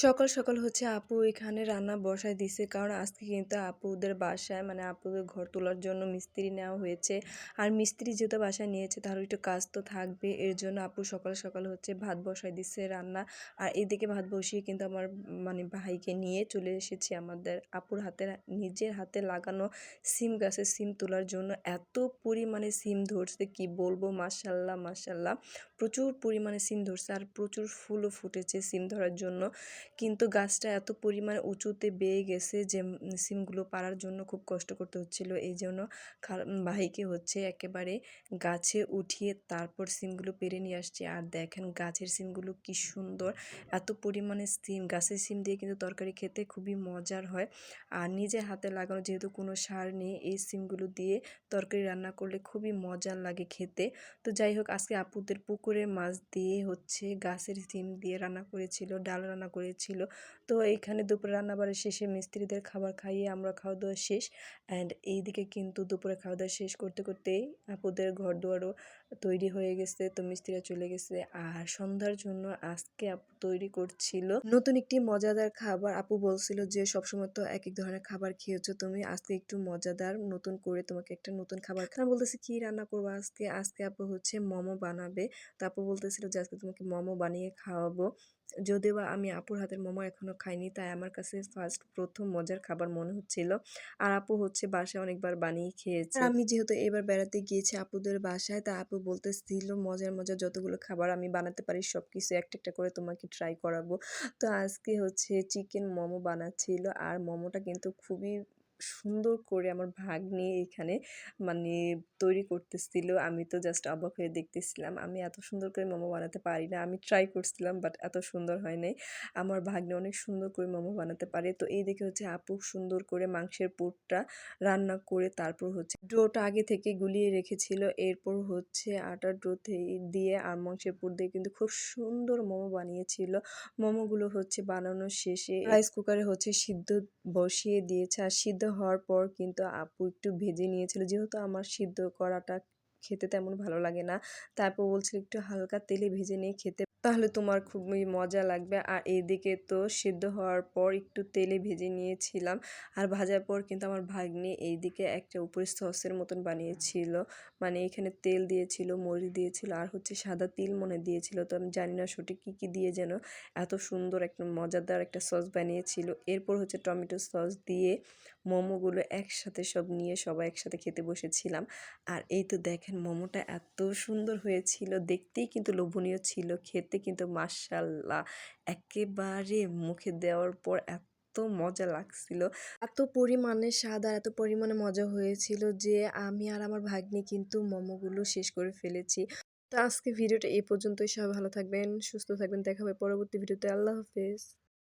সকাল সকাল হচ্ছে আপু এখানে রান্না বসায় দিছে, কারণ আজকে কিন্তু আপুদের বাসায় মানে আপুদের ঘর তোলার জন্য মিস্ত্রি নেওয়া হয়েছে। আর মিস্ত্রি যেহেতু বাসায় নিয়েছে তাহলে একটু কাজ তো থাকবে, এর জন্য আপু সকাল সকাল হচ্ছে ভাত বসায় দিছে রান্না। আর এদিকে ভাত বসিয়ে কিন্তু আমার মানে ভাইকে নিয়ে চলে এসেছি আমাদের আপুর হাতে, নিজের হাতে লাগানো সিম গাছে সিম তোলার জন্য। এত পরিমাণে সিম ধরছে কি বলবো, মাশাল্লাহ মাশাল্লাহ, প্রচুর পরিমাণে সিম ধরছে আর প্রচুর ফুলও ফুটেছে সিম ধরার জন্য। কিন্তু গাছটা এত পরিমাণে উঁচুতে বেয়ে গেছে যে সিমগুলো পাড়ার জন্য খুব কষ্ট করতে হচ্ছিল। এই জন্য ভাইকে হচ্ছে একেবারে গাছে উঠিয়ে তারপর সিমগুলো পেরে নিয়ে আসছে। আর দেখেন গাছের সিমগুলো কি সুন্দর, এত পরিমাণে সিম, গাছের সিম দিয়ে কিন্তু তরকারি খেতে খুবই মজার হয়। আর নিজের হাতে লাগানো যেহেতু কোনো সার নেই, এই সিমগুলো দিয়ে তরকারি রান্না করলে খুবই মজার লাগে খেতে। তো যাই হোক, আজকে আপুদের পুকুরের মাছ দিয়ে হচ্ছে গাছের সিম দিয়ে রান্না করেছিল, ডাল রান্না করেছিল। তো এইখানে দুপুরে রান্নাবাড়ি শেষে মিস্ত্রিদের খাবার খাইয়ে আমরা খাওয়া দাওয়া শেষ। অ্যান্ড এইদিকে কিন্তু দুপুরে খাওয়া দাওয়া শেষ করতে করতেই আপুদের ঘর দুয়ারও তৈরি হয়ে গেছে, তো মিস্ত্রিরা চলে গেছে। আর সন্ধ্যার জন্য আজকে আপু তৈরি করছিল নতুন একটি মজাদার খাবার। আপু বলছিল যে সবসময় তো এক এক ধরনের খাবার খেয়েছো তুমি, আজকে একটু মজাদার নতুন করে তোমাকে একটা নতুন খাবার খাওয়া। বলতেছি কি রান্না করবো আজকে? আজকে আপু হচ্ছে মোমো বানাবে। তো আপু বলতেছিল যে আজকে তোমাকে মোমো বানিয়ে খাওয়াবো। যদিও বা আমি আপুর হাতের মোমো এখনো খাইনি, তাই আমার কাছে ফার্স্ট প্রথম মজার খাবার মনে হচ্ছিল। আর আপু হচ্ছে বাসায় অনেকবার বানিয়ে খেয়েছে। আর আমি যেহেতু এবার বেড়াতে গিয়েছি আপুদের বাসায়, তা আপু বলতেছিল মজার মজার যতগুলো খাবার আমি বানাতে পারি সব কিছু একটা একটা করে তোমাকে ট্রাই করাবো। তো আজকে হচ্ছে চিকেন মোমো বানাচ্ছিল, আর মোমোটা কিন্তু খুবই সুন্দর করে আমার ভাগ্নে এখানে মানে তৈরি করতেছিল। আমি তো জাস্ট অবাক হয়ে দেখতেছিলাম। আমি এত সুন্দর করে মোমো বানাতে পারি না, আমি ট্রাই করছিলাম বাট এত সুন্দর হয় নাই। আমার ভাগ্নে অনেক সুন্দর করে মোমো বানাতে পারে। তো এই দেখে হচ্ছে আপু সুন্দর করে মাংসের পুরটা রান্না করে তারপর হচ্ছে ডোটা আগে থেকে গুলিয়ে রেখেছিল, এরপর হচ্ছে আটার ডো দিয়ে আর মাংসের পুর দিয়ে কিন্তু খুব সুন্দর মোমো বানিয়েছিল। মোমোগুলো হচ্ছে বানানো শেষে রাইস কুকারে হচ্ছে সিদ্ধ বসিয়ে দিয়েছে। আর সিদ্ধ হওয়ার পর কিন্তু আপু একটু ভেজে নিয়েছিল, যেহেতু আমার সিদ্ধ করাটা খেতে তেমন ভালো লাগে না। তারপর বলছিল একটু হালকা তেলে ভেজে নিয়ে খেতে, তাহলে তোমার খুবই মজা লাগবে। আর এইদিকে তো সিদ্ধ হওয়ার পর একটু তেলে ভেজে নিয়েছিলাম। আর ভাজার পর কিন্তু আমার ভাগ্নে এইদিকে একটা উপরে সসের মতন বানিয়েছিল, মানে এখানে তেল দিয়েছিল, মরিচ দিয়েছিল আর হচ্ছে সাদা তিল মনে দিয়েছিল। তো আমি জানি না সঠিক কী কী দিয়ে যেন এত সুন্দর একটা মজাদার একটা সস বানিয়েছিল। এরপর হচ্ছে টমেটো সস দিয়ে মোমোগুলো একসাথে সব নিয়ে সবাই একসাথে খেতে বসেছিলাম। আর এই তো দেখেন মোমোটা এত সুন্দর হয়েছিল, দেখতেই কিন্তু লোভনীয় ছিল, খেতে কিন্তু মাশাল্লাহ একেবারে মুখে দেওয়ার পর এত মজা লাগছিল, এত পরিমাণে স্বাদ আর এত পরিমাণে মজা হয়েছিল যে আমি আর আমার ভাগ্নি কিন্তু মোমোগুলো শেষ করে ফেলেছি। তো আজকে ভিডিওটা এই পর্যন্তই। সবাই ভালো থাকবেন, সুস্থ থাকবেন, দেখা হবে পরবর্তী ভিডিওতে। আল্লাহ হাফেজ।